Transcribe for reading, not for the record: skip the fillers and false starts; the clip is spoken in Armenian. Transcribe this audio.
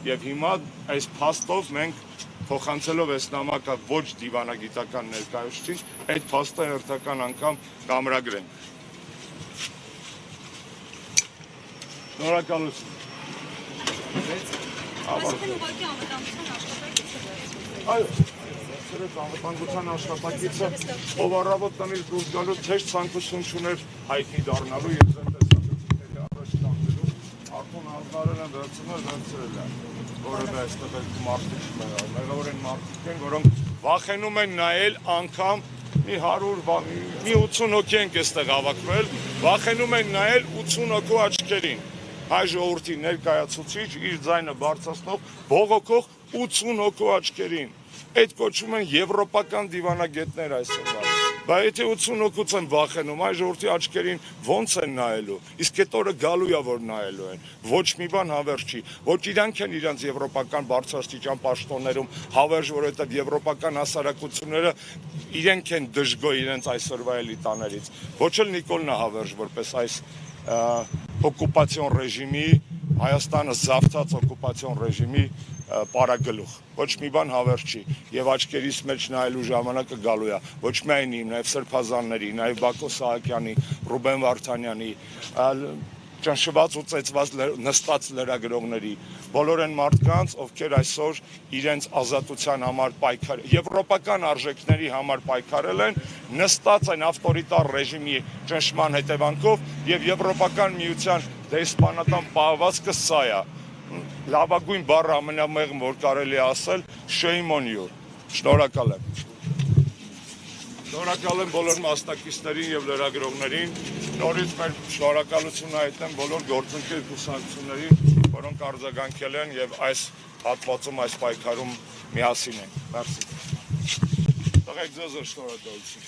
եւ հիմա այս փաստով մենք փոխանցելով այս նամակը ոչ դիվանագիտական ներկայացուցիչ, այդ փաստը հերթական անգամ կամրագրենք։ Շնորհակալություն։ Այո, անվտանգության աշխատակիցը ով առավոտ տնից դուրս գալու թեժ ցանկություն չուներ հայտնի դառնալու եւ ձեր տեսակետների առաջ տանելու, արդեն հանձնարարել են վերցրել են, որովհետեւ այստեղ մարդիկ չկան, մեղավոր են մարդիկ են, որոնք վախենում են նայել անգամ մի 100, մի 80 հոգի ենք այստեղ հավաքվել, վախենում են նայել 80 հոգու աչքերին։ Հայ ժողովրդի ներկայացուցիչ իր ձայնը բարձրացնող բողոքող 80 հոգու աչքերին։ Այդ կոչվում են եվրոպական դիվանագետներ այսօր։ Բայց եթե 80 հոգուց են վախենում, հայ ժողովրդի աչքերին ոնց են նայելու։ Իսկ այդ օրը գալու է, որ նայելու են։ Ոչ մի բան հավերժ չի։ Ոչ իրանք են իրենց եվրոպական բարձրաստիճան պաշտոններում հավերժ, որովհետև եվրոպական հասարակությունները իրենք են դժգոհ իրենց այսօրվա էլիտաներից։ Ոչ էլ Նիկոլն է հավերժ, որպես այս օկուպացիոն ռեժիմի, Հայաստանը զավթած օկուպացիոն ռեժիմի պարագլուխ, ոչ մի բան հավերժ չի եւ աչքերիս մեջ նայելու ժամանակը գալու է, ոչ միայն իմ, նաեւ Սրբազանների, նաեւ Բակո Սահակյանի, Ռուբեն Վարդանյանի, ճնշված ու ծեծված նստած լրագրողների, բոլոր այն մարդկանց, ովքեր այսօր իրենց ազատության համար պայքար, եվրոպական արժեքների համար պայքարել են, նստած են ավտորիտար ռեժիմի ճնշման հետևանքով եւ եվրոպական միության դեսպանատան պահվածքը սա է։ Լավագույն բառը ամենամեղմ, որ կարելի է ասել, shame on you։ Շնորհակալ եմ։ Շնորհակալ եմ բոլոր մասնակիցներին եւ լրագրողներին։ Նորից մեր շնորհակալությունը հայտնեմ բոլոր գործընկեր կուսակցություններին, որոնք արձագանքել են եւ այս հատվածում, այս պայքարում միասին են։ Մերսի։ Տղեկ ձեզ շնորհակալություն։